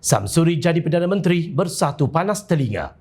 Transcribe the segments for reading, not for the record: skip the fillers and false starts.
Samsuri jadi Perdana Menteri bersatu panas telinga.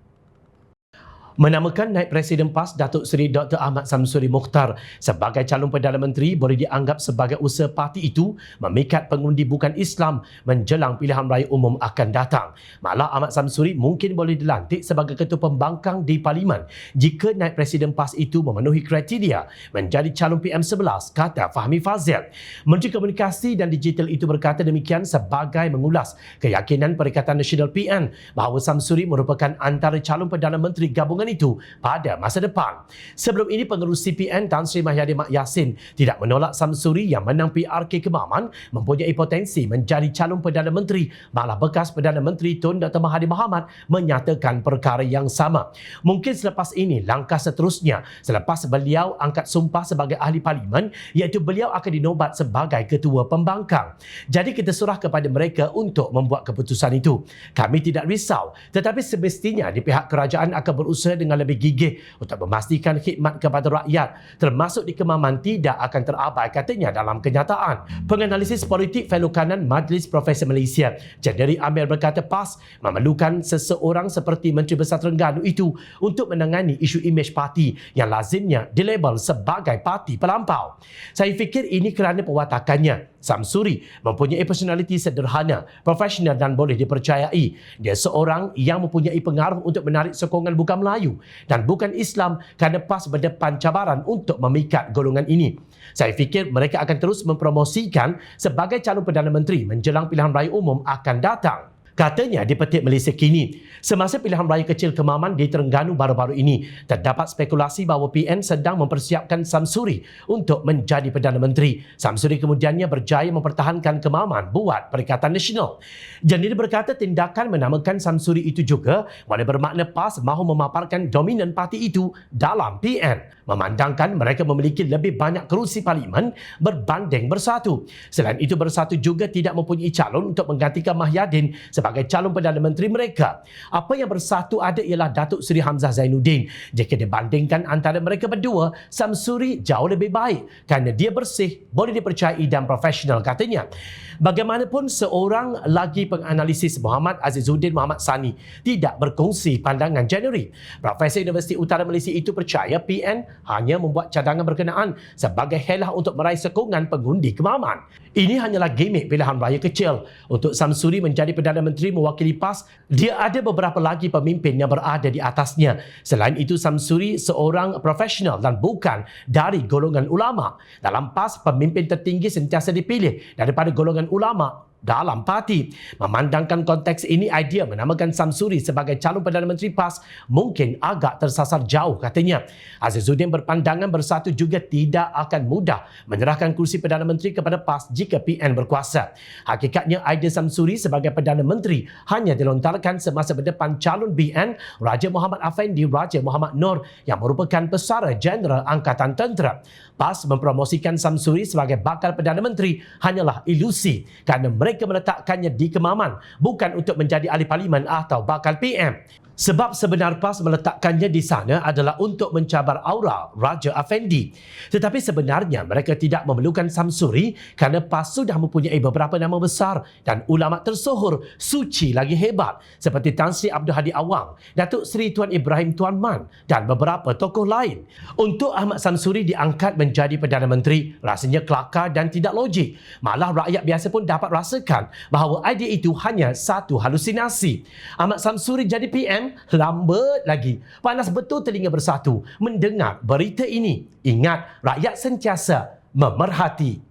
Menamakan naib Presiden PAS Datuk Seri Dr. Ahmad Samsuri Mokhtar sebagai calon Perdana Menteri boleh dianggap sebagai usaha parti itu memikat pengundi bukan Islam menjelang pilihan raya umum akan datang. Malah Ahmad Samsuri mungkin boleh dilantik sebagai ketua pembangkang di Parlimen jika naib Presiden PAS itu memenuhi kriteria menjadi calon PM11, kata Fahmi Fazil. Menteri Komunikasi dan Digital itu berkata demikian sebagai mengulas keyakinan Perikatan Nasional PN bahawa Samsuri merupakan antara calon Perdana Menteri gabungan itu pada masa depan. Sebelum ini, pengerusi CPN Tan Sri Mahyadin Mak Yassin tidak menolak Samsuri yang menang PRK Kemaman mempunyai potensi menjadi calon Perdana Menteri. Malah bekas Perdana Menteri Tun Dr. Mahathir Mohamad menyatakan perkara yang sama. Mungkin selepas ini, langkah seterusnya selepas beliau angkat sumpah sebagai ahli parlimen, iaitu beliau akan dinobat sebagai ketua pembangkang. Jadi kita surah kepada mereka untuk membuat keputusan itu. Kami tidak risau, tetapi semestinya di pihak kerajaan akan berusaha dengan lebih gigih untuk memastikan khidmat kepada rakyat, termasuk di Kemaman, tidak akan terabai, katanya dalam kenyataan. Penganalisis politik fellow kanan Majlis Profesor Malaysia, Jenderi Amir, berkata PAS memerlukan seseorang seperti Menteri Besar Terengganu itu untuk menangani isu imej parti yang lazimnya dilabel sebagai parti pelampau. Saya fikir ini kerana pewatakannya. Samsuri mempunyai personaliti sederhana, profesional dan boleh dipercayai. Dia seorang yang mempunyai pengaruh untuk menarik sokongan bukan Melayu dan bukan Islam kerana PAS berdepan cabaran untuk memikat golongan ini. Saya fikir mereka akan terus mempromosikan sebagai calon Perdana Menteri menjelang pilihan raya umum akan datang. Katanya di Petik Malaysia Kini, semasa pilihan raya kecil Kemaman di Terengganu baru-baru ini, terdapat spekulasi bahawa PN sedang mempersiapkan Samsuri untuk menjadi Perdana Menteri. Samsuri kemudiannya berjaya mempertahankan Kemaman buat Perikatan Nasional. Jendiri berkata tindakan menamakan Samsuri itu juga boleh bermakna PAS mahu memaparkan dominan parti itu dalam PN, memandangkan mereka memiliki lebih banyak kerusi parlimen berbanding Bersatu. Selain itu, Bersatu juga tidak mempunyai calon untuk menggantikan Mahyadin sebagai calon Perdana Menteri mereka. Apa yang Bersatu ada ialah Datuk Seri Hamzah Zainuddin. Jika dibandingkan antara mereka berdua, Samsuri jauh lebih baik kerana dia bersih, boleh dipercayai dan profesional, katanya. Bagaimanapun, seorang lagi penganalisis, Muhammad Azizuddin Muhammad Sani, tidak berkongsi pandangan Januari. Profesor Universiti Utara Malaysia itu percaya PN hanya membuat cadangan berkenaan sebagai helah untuk meraih sokongan pengundi Kemaman. Ini hanyalah gimmick pilihan raya kecil. Untuk Samsuri menjadi Perdana Menteri mewakili PAS, dia ada beberapa lagi pemimpin yang berada di atasnya. Selain itu, Samsuri seorang profesional dan bukan dari golongan ulama. Dalam PAS, pemimpin tertinggi sentiasa dipilih daripada golongan ulama dalam parti. Memandangkan konteks ini, idea menamakan Samsuri sebagai calon Perdana Menteri PAS mungkin agak tersasar jauh, katanya. Azizuddin berpandangan Bersatu juga tidak akan mudah menyerahkan kursi Perdana Menteri kepada PAS jika PN berkuasa. Hakikatnya, idea Samsuri sebagai Perdana Menteri hanya dilontarkan semasa berdepan calon BN Raja Muhammad Afendi Raja Muhammad Noor yang merupakan Pesara Jeneral Angkatan Tentera. PAS mempromosikan Samsuri sebagai bakal Perdana Menteri hanyalah ilusi kerana mereka meletakkannya di Kemaman bukan untuk menjadi ahli parlimen atau bakal PM. Sebab sebenar PAS meletakkannya di sana adalah untuk mencabar aura Raja Afendi. Tetapi sebenarnya mereka tidak memerlukan Samsuri kerana PAS sudah mempunyai beberapa nama besar dan ulama tersohor suci lagi hebat seperti Tan Sri Abdul Hadi Awang, Datuk Seri Tuan Ibrahim Tuan Man dan beberapa tokoh lain. Untuk Ahmad Samsuri diangkat menjadi Perdana Menteri rasanya kelakar dan tidak logik. Malah rakyat biasa pun dapat rasakan bahawa idea itu hanya satu halusinasi. Ahmad Samsuri jadi PM lambat lagi. Panas betul telinga Bersatu mendengar berita ini. Ingat, rakyat sentiasa memerhati.